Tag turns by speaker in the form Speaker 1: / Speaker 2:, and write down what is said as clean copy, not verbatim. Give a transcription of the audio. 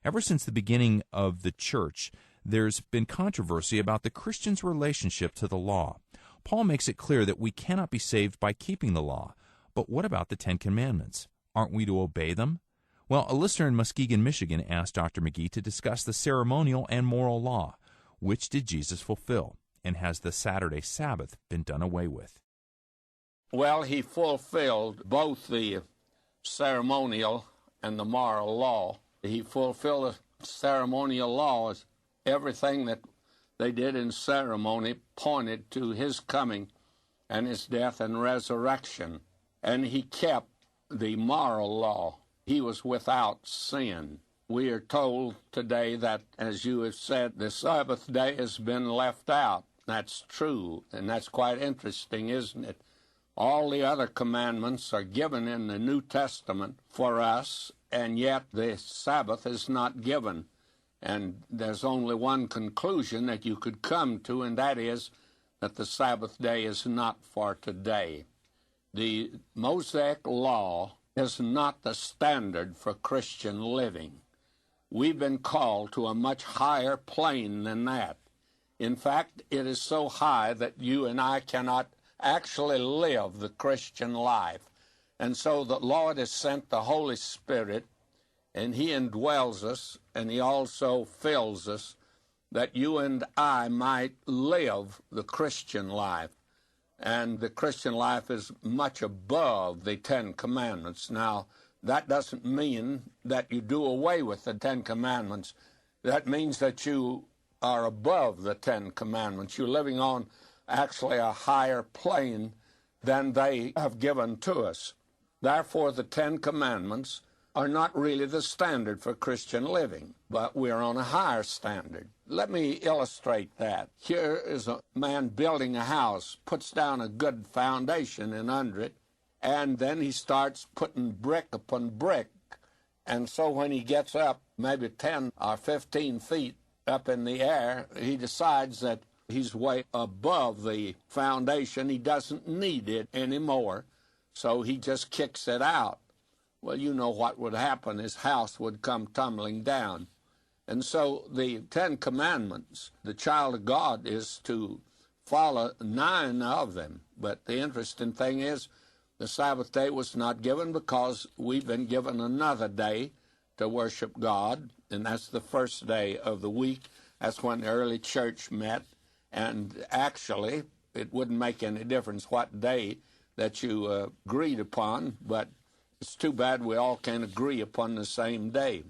Speaker 1: Ever since the beginning of the church, there's been controversy about the Christian's relationship to the law. Paul makes it clear that we cannot be saved by keeping the law. But what about the Ten Commandments? Aren't we to obey them? Well, a listener in Muskegon, Michigan asked Dr. McGee to discuss the ceremonial and moral law. Which did Jesus fulfill? And has the Saturday Sabbath been done away with?
Speaker 2: Well, he fulfilled both the ceremonial and the moral law. He fulfilled the ceremonial laws. Everything that they did in ceremony pointed to his coming and his death and resurrection. And he kept the moral law. He was without sin. We are told today that, as you have said, the Sabbath day has been left out. That's true, and that's quite interesting, isn't it? All the other commandments are given in the New Testament for us, and yet the Sabbath is not given. And there's only one conclusion that you could come to, and that is that the Sabbath day is not for today. The Mosaic law is not the standard for Christian living. We've been called to a much higher plane than that. In fact, it is so high that you and I cannot actually live the Christian life. And so the Lord has sent the Holy Spirit, and he indwells us, and he also fills us, that you and I might live the Christian life. And the Christian life is much above the Ten Commandments. Now, that doesn't mean that you do away with the Ten Commandments. That means that you are above the Ten Commandments. You're living on actually a higher plane than they have given to us. Therefore, the Ten Commandments are not really the standard for Christian living, but we're on a higher standard. Let me illustrate that. Here is a man building a house, puts down a good foundation in under it, and then he starts putting brick upon brick. And so when he gets up, maybe 10 or 15 feet up in the air, he decides that he's way above the foundation. He doesn't need it anymore, so he just kicks it out. Well, you know what would happen. His house would come tumbling down. And so the Ten Commandments, the child of God is to follow 9 of them. But the interesting thing is, the Sabbath day was not given because we've been given another day to worship God, and that's the first day of the week. That's when the early church met, and actually it wouldn't make any difference what day that you agreed upon, but it's too bad we all can't agree upon the same day.